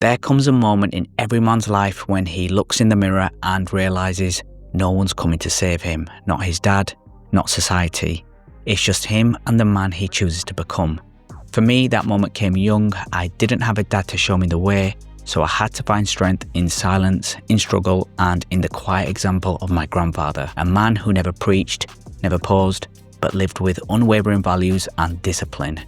There comes a moment in every man's life when he looks in the mirror and realises no one's coming to save him, not his dad, not society. It's just him and the man he chooses to become. For me, that moment came young. I didn't have a dad to show me the way, so I had to find strength in silence, in struggle, and in the quiet example of my grandfather, a man who never preached, never posed, but lived with unwavering values and discipline.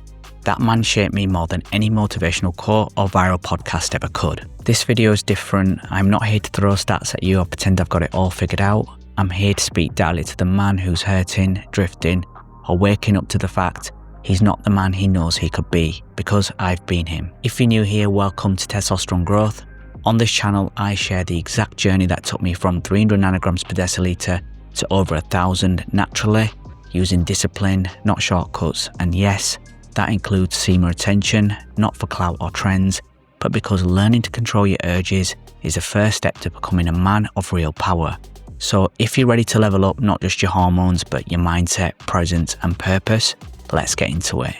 That man shaped me more than any motivational quote or viral podcast ever could. This video is different. I'm not here to throw stats at you or pretend I've got it all figured out. I'm here to speak directly to the man who's hurting, drifting, or waking up to the fact he's not the man he knows he could be, because I've been him. If you're new here, welcome to Testosterone Growth. On this channel, I share the exact journey that took me from 300 nanograms per deciliter to over 1,000 naturally, using discipline, not shortcuts, and yes, that includes semen retention, not for clout or trends, but because learning to control your urges is the first step to becoming a man of real power. So if you're ready to level up not just your hormones, but your mindset, presence, and purpose, let's get into it.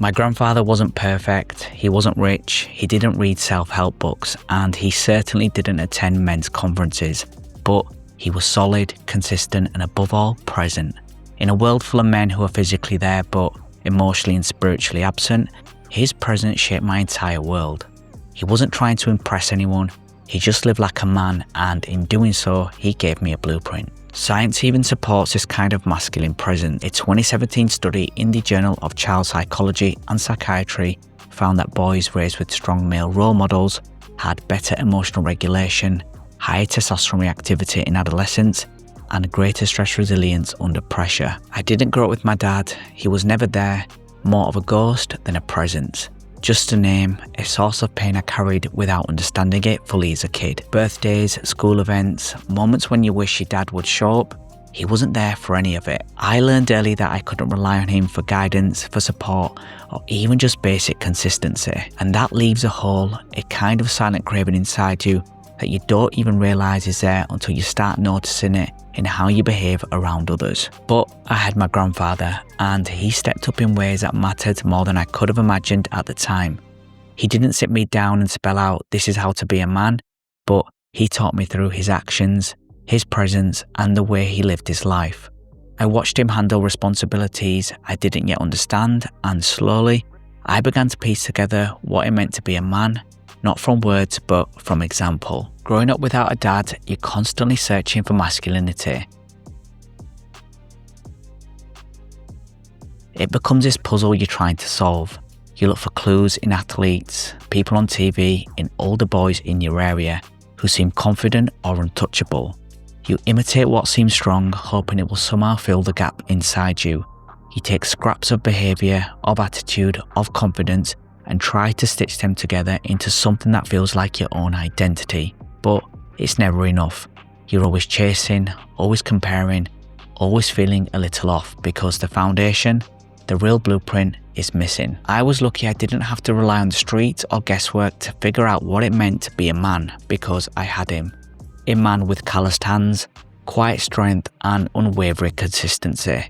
My grandfather wasn't perfect, he wasn't rich, he didn't read self-help books, and he certainly didn't attend men's conferences, but he was solid, consistent, and above all, present. In a world full of men who are physically there but emotionally and spiritually absent, his presence shaped my entire world. He wasn't trying to impress anyone, he just lived like a man, and in doing so, he gave me a blueprint. Science even supports this kind of masculine presence. A 2017 study in the Journal of Child Psychology and Psychiatry found that boys raised with strong male role models had better emotional regulation, higher testosterone reactivity in adolescence, and greater stress resilience under pressure. I didn't grow up with my dad, he was never there, more of a ghost than a presence. Just a name, a source of pain I carried without understanding it fully as a kid. Birthdays, school events, moments when you wish your dad would show up, he wasn't there for any of it. I learned early that I couldn't rely on him for guidance, for support, or even just basic consistency. And that leaves a hole, a kind of silent craving inside you that you don't even realise is there until you start noticing it in how you behave around others. But I had my grandfather, and he stepped up in ways that mattered more than I could have imagined at the time. He didn't sit me down and spell out, this is how to be a man, but he taught me through his actions, his presence, and the way he lived his life. I watched him handle responsibilities I didn't yet understand, and slowly, I began to piece together what it meant to be a man, not from words, but from example. Growing up without a dad, you're constantly searching for masculinity. It becomes this puzzle you're trying to solve. You look for clues in athletes, people on TV, in older boys in your area who seem confident or untouchable. You imitate what seems strong, hoping it will somehow fill the gap inside you. You take scraps of behaviour, of attitude, of confidence, and try to stitch them together into something that feels like your own identity. But it's never enough. You're always chasing, always comparing, always feeling a little off because the foundation, the real blueprint, is missing. I was lucky I didn't have to rely on the streets or guesswork to figure out what it meant to be a man because I had him. A man with calloused hands, quiet strength, and unwavering consistency.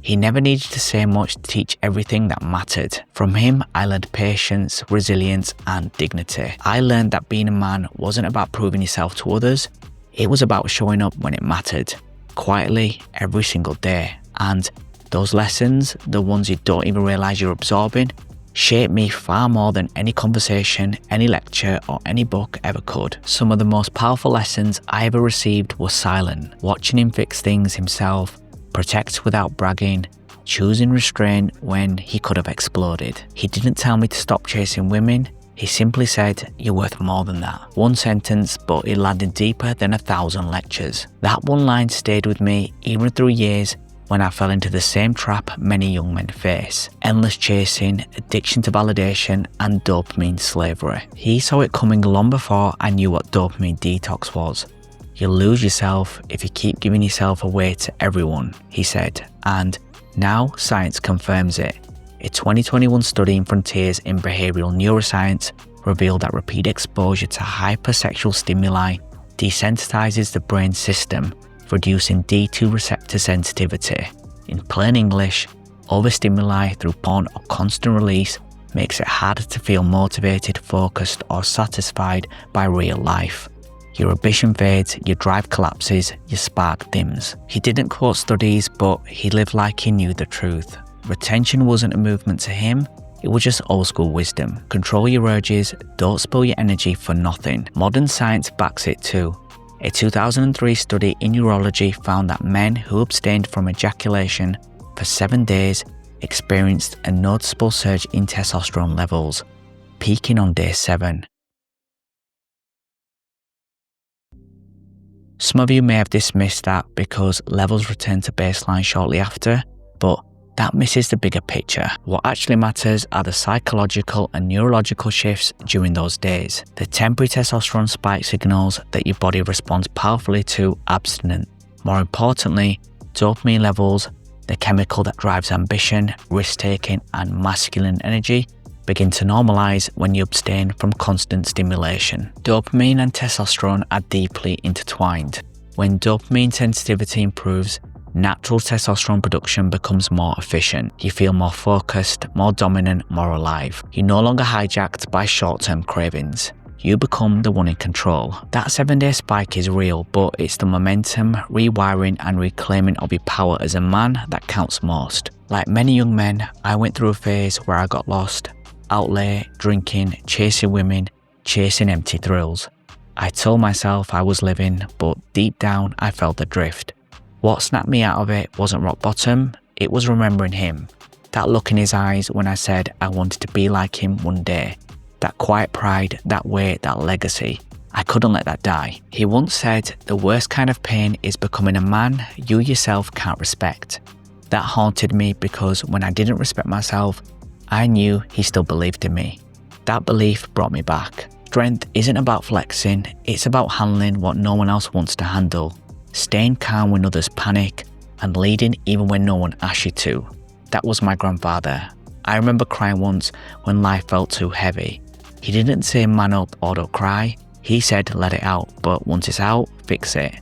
He never needed to say much to teach everything that mattered. From him, I learned patience, resilience, and dignity. I learned that being a man wasn't about proving yourself to others. It was about showing up when it mattered, quietly, every single day. And those lessons, the ones you don't even realize you're absorbing, shaped me far more than any conversation, any lecture, or any book ever could. Some of the most powerful lessons I ever received were silent. Watching him fix things himself, protect without bragging, choosing restraint when he could have exploded. He didn't tell me to stop chasing women, he simply said, you're worth more than that. One sentence, but it landed deeper than 1,000 lectures. That one line stayed with me even through years when I fell into the same trap many young men face. Endless chasing, addiction to validation, and dopamine slavery. He saw it coming long before I knew what dopamine detox was. You'll lose yourself if you keep giving yourself away to everyone, he said, and now science confirms it. A 2021 study in Frontiers in Behavioral Neuroscience revealed that repeat exposure to hypersexual stimuli desensitizes the brain system, reducing D2 receptor sensitivity. In plain English, Overstimuli through porn or constant release makes it harder to feel motivated, focused, or satisfied by real life. Your ambition fades, your drive collapses, your spark dims. He didn't quote studies, but he lived like he knew the truth. Retention wasn't a movement to him, it was just old school wisdom. Control your urges, don't spill your energy for nothing. Modern science backs it too. A 2003 study in urology found that men who abstained from ejaculation for 7 days experienced a noticeable surge in testosterone levels, peaking on day 7. Some of you may have dismissed that because levels return to baseline shortly after, but that misses the bigger picture. What actually matters are the psychological and neurological shifts during those days. The temporary testosterone spike signals that your body responds powerfully to abstinence. More importantly, dopamine levels, the chemical that drives ambition, risk-taking, and masculine energy, begin to normalize when you abstain from constant stimulation. Dopamine and testosterone are deeply intertwined. When dopamine sensitivity improves, natural testosterone production becomes more efficient. You feel more focused, more dominant, more alive. You're no longer hijacked by short-term cravings. You become the one in control. That 7-day spike is real, but it's the momentum, rewiring, and reclaiming of your power as a man that counts most. Like many young men, I went through a phase where I got lost. Out late, drinking, chasing women, chasing empty thrills. I told myself I was living, but deep down I felt adrift. What snapped me out of it wasn't rock bottom, it was remembering him. That look in his eyes when I said I wanted to be like him one day. That quiet pride, that weight, that legacy. I couldn't let that die. He once said, the worst kind of pain is becoming a man you yourself can't respect. That haunted me because when I didn't respect myself, I knew he still believed in me. That belief brought me back. Strength isn't about flexing, it's about handling what no one else wants to handle. Staying calm when others panic, and leading even when no one asks you to. That was my grandfather. I remember crying once when life felt too heavy. He didn't say man up or don't cry, he said let it out, but once it's out, fix it.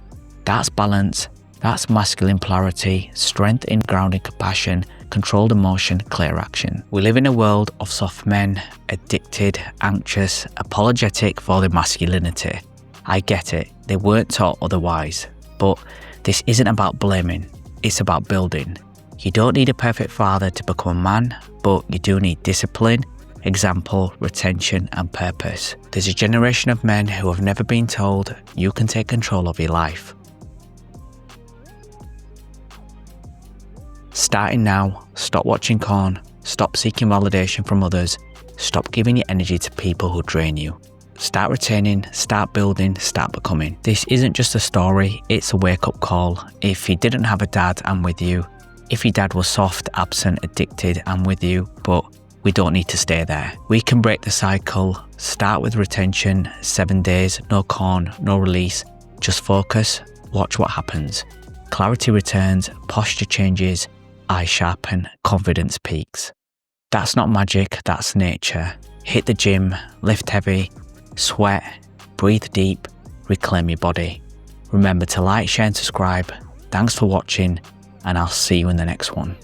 That's balance, that's masculine polarity, strength in grounded compassion, controlled emotion, clear action. We live in a world of soft men, addicted, anxious, apologetic for their masculinity. I get it, they weren't taught otherwise. But this isn't about blaming, it's about building. You don't need a perfect father to become a man, but you do need discipline, example, retention, and purpose. There's a generation of men who have never been told you can take control of your life. Starting now, stop watching corn, stop seeking validation from others, stop giving your energy to people who drain you. Start retaining, start building, start becoming. This isn't just a story, it's a wake-up call. If you didn't have a dad, I'm with you. If your dad was soft, absent, addicted, I'm with you. But we don't need to stay there. We can break the cycle. Start with retention, 7 days, no corn, no release. Just focus, watch what happens. Clarity returns, posture changes, eyes sharpen, confidence peaks. That's not magic, that's nature. Hit the gym, lift heavy, sweat, breathe deep, reclaim your body. Remember to like, share and subscribe. Thanks for watching, and I'll see you in the next one.